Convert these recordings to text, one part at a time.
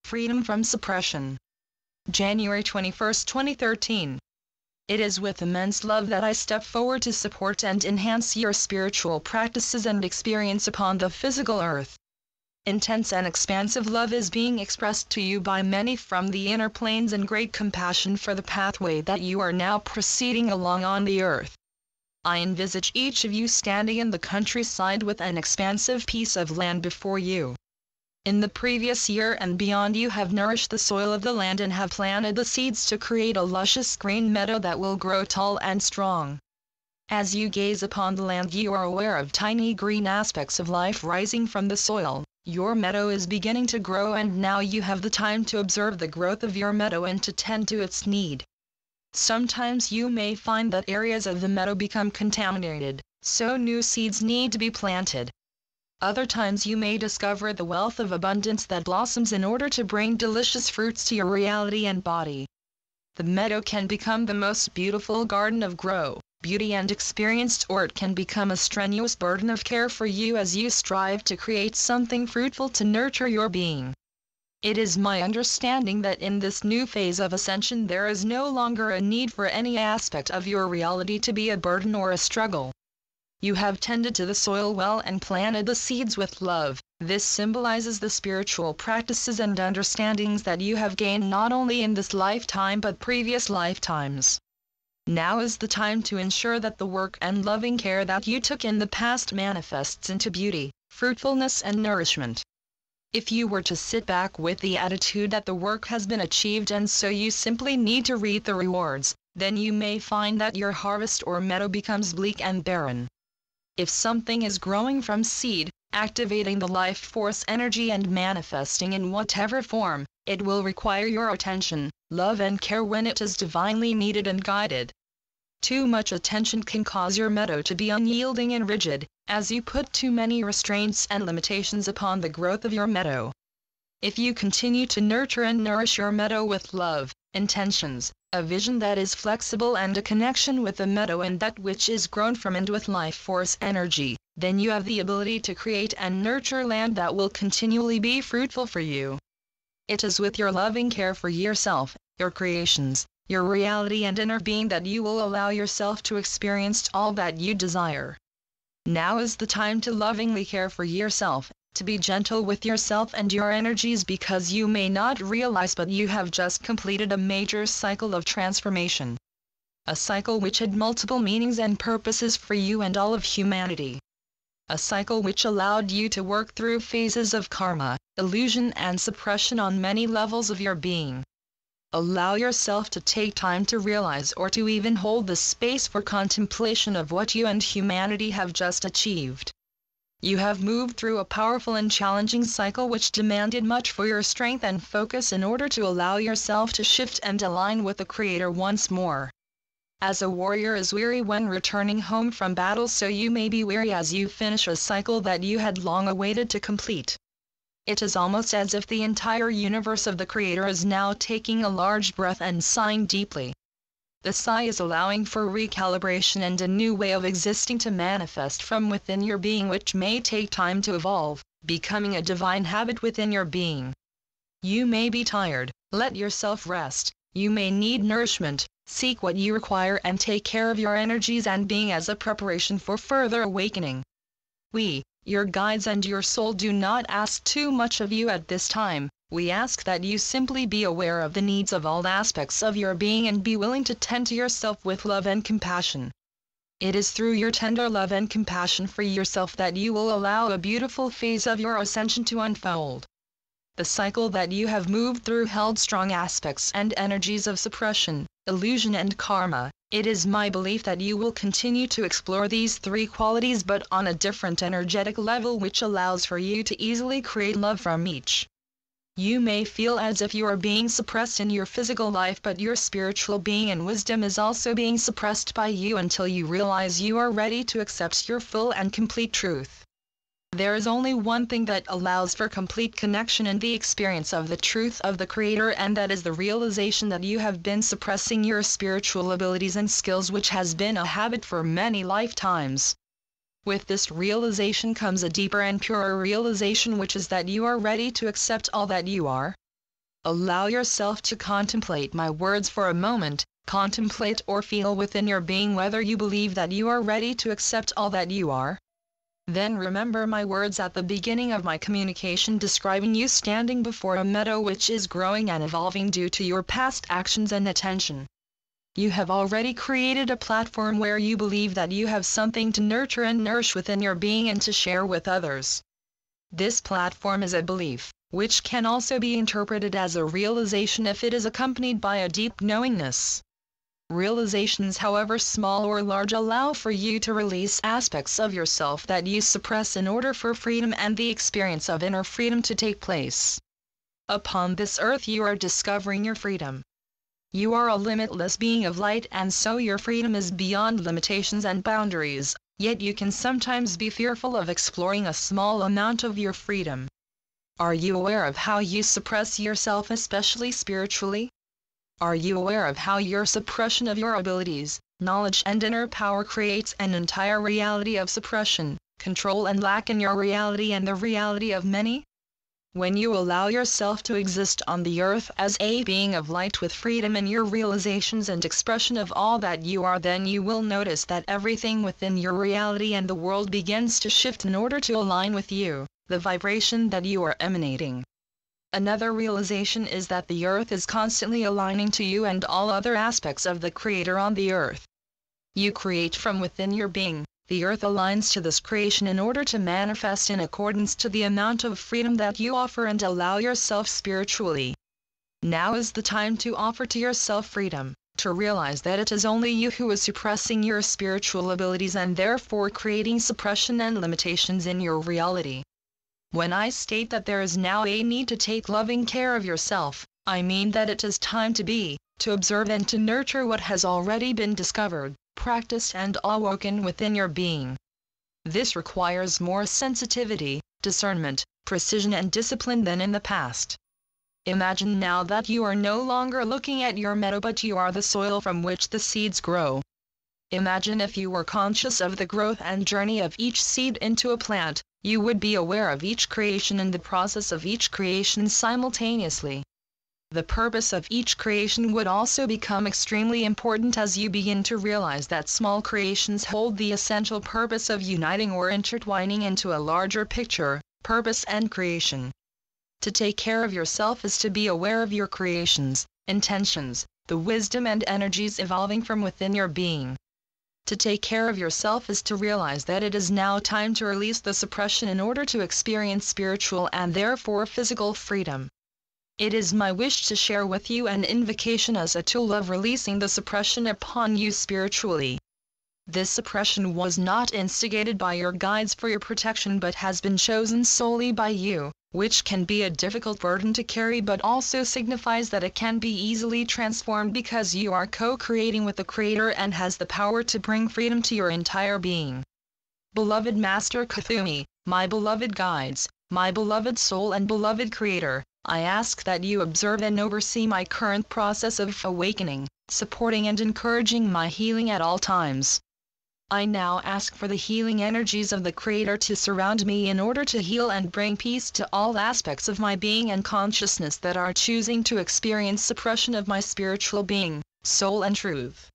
Freedom from Suppression. January 21, 2013. It is with immense love that I step forward to support and enhance your spiritual practices and experience upon the physical earth. Intense and expansive love is being expressed to you by many from the inner planes and great compassion for the pathway that you are now proceeding along on the earth. I envisage each of you standing in the countryside with an expansive piece of land before you. In the previous year and beyond, you have nourished the soil of the land and have planted the seeds to create a luscious green meadow that will grow tall and strong. As you gaze upon the land, you are aware of tiny green aspects of life rising from the soil. Your meadow is beginning to grow, and now you have the time to observe the growth of your meadow and to tend to its need. Sometimes you may find that areas of the meadow become contaminated, so new seeds need to be planted. Other times you may discover the wealth of abundance that blossoms in order to bring delicious fruits to your reality and body. The meadow can become the most beautiful garden of beauty and experienced, or it can become a strenuous burden of care for you as you strive to create something fruitful to nurture your being. It is my understanding that in this new phase of ascension there is no longer a need for any aspect of your reality to be a burden or a struggle. You have tended to the soil well and planted the seeds with love. This symbolizes the spiritual practices and understandings that you have gained not only in this lifetime but previous lifetimes. Now is the time to ensure that the work and loving care that you took in the past manifests into beauty, fruitfulness and nourishment. If you were to sit back with the attitude that the work has been achieved and so you simply need to reap the rewards, then you may find that your harvest or meadow becomes bleak and barren. If something is growing from seed, activating the life force energy and manifesting in whatever form, it will require your attention, love and care when it is divinely needed and guided. Too much attention can cause your meadow to be unyielding and rigid, as you put too many restraints and limitations upon the growth of your meadow. If you continue to nurture and nourish your meadow with love, intentions, a vision that is flexible and a connection with the meadow and that which is grown from and with life force energy, then you have the ability to create and nurture land that will continually be fruitful for you. It is with your loving care for yourself, your creations, your reality and inner being that you will allow yourself to experience all that you desire. Now is the time to lovingly care for yourself, to be gentle with yourself and your energies, because you may not realize but you have just completed a major cycle of transformation. A cycle which had multiple meanings and purposes for you and all of humanity. A cycle which allowed you to work through phases of karma, illusion and suppression on many levels of your being. Allow yourself to take time to realize or to even hold the space for contemplation of what you and humanity have just achieved. You have moved through a powerful and challenging cycle which demanded much for your strength and focus in order to allow yourself to shift and align with the Creator once more. As a warrior is weary when returning home from battle, so you may be weary as you finish a cycle that you had long awaited to complete. It is almost as if the entire universe of the Creator is now taking a large breath and sighing deeply. The sigh is allowing for recalibration and a new way of existing to manifest from within your being, which may take time to evolve, becoming a divine habit within your being. You may be tired, let yourself rest. You may need nourishment, seek what you require and take care of your energies and being as a preparation for further awakening. We, your guides and your soul, do not ask too much of you at this time. We ask that you simply be aware of the needs of all aspects of your being and be willing to tend to yourself with love and compassion. It is through your tender love and compassion for yourself that you will allow a beautiful phase of your ascension to unfold. The cycle that you have moved through held strong aspects and energies of suppression, illusion and karma. It is my belief that you will continue to explore these three qualities but on a different energetic level, which allows for you to easily create love from each. You may feel as if you are being suppressed in your physical life, but your spiritual being and wisdom is also being suppressed by you until you realize you are ready to accept your full and complete truth. There is only one thing that allows for complete connection and the experience of the truth of the Creator, and that is the realization that you have been suppressing your spiritual abilities and skills, which has been a habit for many lifetimes. With this realization comes a deeper and purer realization, which is that you are ready to accept all that you are. Allow yourself to contemplate my words for a moment. Contemplate or feel within your being whether you believe that you are ready to accept all that you are. Then remember my words at the beginning of my communication describing you standing before a meadow which is growing and evolving due to your past actions and attention. You have already created a platform where you believe that you have something to nurture and nourish within your being and to share with others. This platform is a belief, which can also be interpreted as a realization if it is accompanied by a deep knowingness. Realizations, however small or large, allow for you to release aspects of yourself that you suppress in order for freedom and the experience of inner freedom to take place. Upon this earth you are discovering your freedom. You are a limitless being of light, and so your freedom is beyond limitations and boundaries, yet you can sometimes be fearful of exploring a small amount of your freedom. Are you aware of how you suppress yourself, especially spiritually? Are you aware of how your suppression of your abilities, knowledge and inner power creates an entire reality of suppression, control and lack in your reality and the reality of many? When you allow yourself to exist on the earth as a being of light with freedom in your realizations and expression of all that you are, then you will notice that everything within your reality and the world begins to shift in order to align with you, the vibration that you are emanating. Another realization is that the earth is constantly aligning to you and all other aspects of the Creator on the earth. You create from within your being. The earth aligns to this creation in order to manifest in accordance to the amount of freedom that you offer and allow yourself spiritually. Now is the time to offer to yourself freedom, to realize that it is only you who is suppressing your spiritual abilities and therefore creating suppression and limitations in your reality. When I state that there is now a need to take loving care of yourself, I mean that it is time to be, to observe and to nurture what has already been discovered, practiced and awoken within your being. This requires more sensitivity, discernment, precision and discipline than in the past. Imagine now that you are no longer looking at your meadow but you are the soil from which the seeds grow. Imagine if you were conscious of the growth and journey of each seed into a plant, you would be aware of each creation and the process of each creation simultaneously. The purpose of each creation would also become extremely important as you begin to realize that small creations hold the essential purpose of uniting or intertwining into a larger picture, purpose and creation. To take care of yourself is to be aware of your creations, intentions, the wisdom and energies evolving from within your being. To take care of yourself is to realize that it is now time to release the suppression in order to experience spiritual and therefore physical freedom. It is my wish to share with you an invocation as a tool of releasing the suppression upon you spiritually. This suppression was not instigated by your guides for your protection but has been chosen solely by you, which can be a difficult burden to carry but also signifies that it can be easily transformed because you are co-creating with the Creator and has the power to bring freedom to your entire being. Beloved Master Kuthumi, my beloved guides, my beloved soul and beloved Creator, I ask that you observe and oversee my current process of awakening, supporting and encouraging my healing at all times. I now ask for the healing energies of the Creator to surround me in order to heal and bring peace to all aspects of my being and consciousness that are choosing to experience suppression of my spiritual being, soul and truth.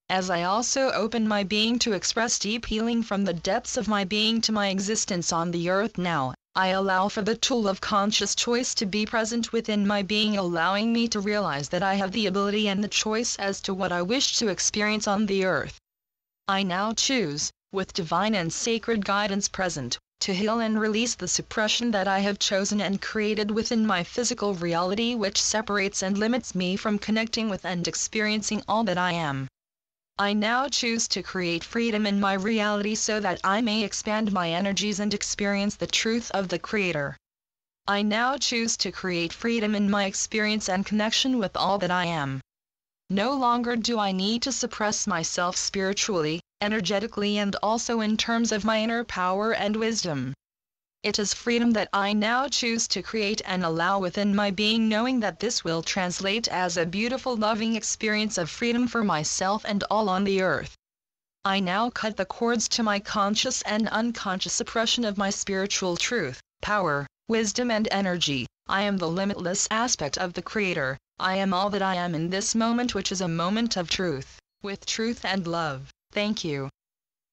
As I also open my being to express deep healing from the depths of my being to my existence on the earth now, I allow for the tool of conscious choice to be present within my being, allowing me to realize that I have the ability and the choice as to what I wish to experience on the earth. I now choose, with divine and sacred guidance present, to heal and release the suppression that I have chosen and created within my physical reality which separates and limits me from connecting with and experiencing all that I am. I now choose to create freedom in my reality so that I may expand my energies and experience the truth of the Creator. I now choose to create freedom in my experience and connection with all that I am. No longer do I need to suppress myself spiritually, energetically and also in terms of my inner power and wisdom. It is freedom that I now choose to create and allow within my being, knowing that this will translate as a beautiful loving experience of freedom for myself and all on the earth. I now cut the cords to my conscious and unconscious suppression of my spiritual truth, power, wisdom and energy, I am the limitless aspect of the Creator. I am all that I am in this moment, which is a moment of truth, with truth and love. Thank you.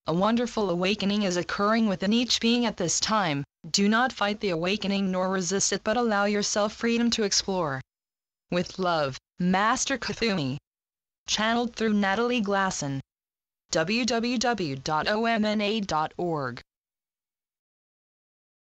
A wonderful awakening is occurring within each being at this time. Do not fight the awakening nor resist it, but allow yourself freedom to explore. With love, Master Kuthumi. Channeled through Natalie Glasson. www.omna.org